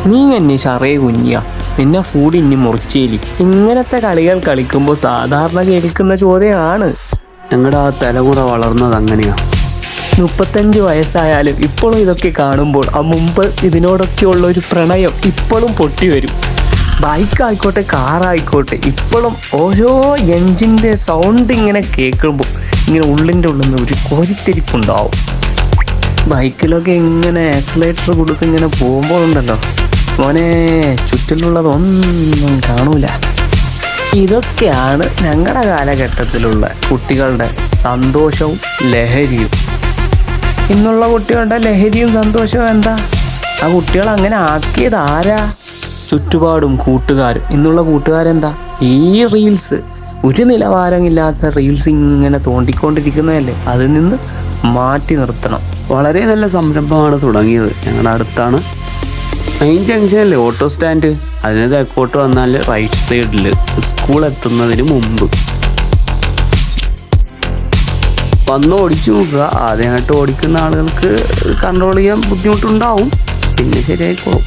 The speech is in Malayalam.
നീ എന്നെ ഷറേ കുഞ്ഞിയ, നിന്നെ ഫൂഡ് ഇനി മുറിച്ചേലി. ഇങ്ങനത്തെ കളികൾ കളിക്കുമ്പോൾ സാധാരണ കേൾക്കുന്ന ചോദ്യമാണ്. ഞങ്ങളുടെ ആ തലമുറ വളർന്നത് അങ്ങനെയാ. 35 വയസ്സായാലും ഇപ്പോഴും ഇതൊക്കെ കാണുമ്പോൾ ആ മുമ്പ് ഇതിനോടൊക്കെയുള്ള ഒരു പ്രണയം ഇപ്പോഴും പൊട്ടി വരും. ബൈക്കായിക്കോട്ടെ കാറായിക്കോട്ടെ, ഇപ്പോഴും ഓരോ എൻജിൻ്റെ സൗണ്ട് ഇങ്ങനെ കേൾക്കുമ്പോൾ ഇങ്ങനെ ഉള്ളിൻ്റെ ഉള്ളിൽ നിന്ന് ഒരു കോരിത്തിരിപ്പുണ്ടാവും. ബൈക്കിലൊക്കെ ഇങ്ങനെ ആക്സിലേറ്റർ കൊടുത്ത് ഇങ്ങനെ പോകുമ്പോഴുണ്ടല്ലോ മോനെ, ചുറ്റിലുള്ളതൊന്നും കാണൂല. ഇതൊക്കെയാണ് ഞങ്ങളുടെ കാലഘട്ടത്തിലുള്ള കുട്ടികളുടെ സന്തോഷവും ലഹരിയും. ഇന്നുള്ള കുട്ടികളുടെ ലഹരിയും സന്തോഷവും എന്താ? ആ കുട്ടികൾ അങ്ങനെ ആക്കിയത് ആരാ? ചുറ്റുപാടും കൂട്ടുകാരും. ഇന്നുള്ള കൂട്ടുകാരെന്താ? ഈ റീൽസ്, ഒരു നിലവാരമില്ലാത്ത റീൽസ് ഇങ്ങനെ തോണ്ടിക്കൊണ്ടിരിക്കുന്നതല്ലേ. അതിൽ നിന്ന് മാറ്റി നിർത്തണം. വളരെ നല്ല സംരംഭമാണ് തുടങ്ങിയത്. ഞങ്ങളുടെ അടുത്താണ് മെയിൻ ജംഗ്ഷനിലെ ഓട്ടോ സ്റ്റാൻഡ്. അതിന് തെക്കോട്ട് വന്നാൽ റൈറ്റ് സൈഡിൽ സ്കൂൾ എത്തുന്നതിന് മുമ്പ് വന്ന് ഓടിച്ചു നോക്കുക. ആദ്യമായിട്ട് ഓടിക്കുന്ന ആളുകൾക്ക് കൺട്രോൾ ചെയ്യാൻ ബുദ്ധിമുട്ടുണ്ടാവും, പിന്നെ ശരിയായിക്കോളും.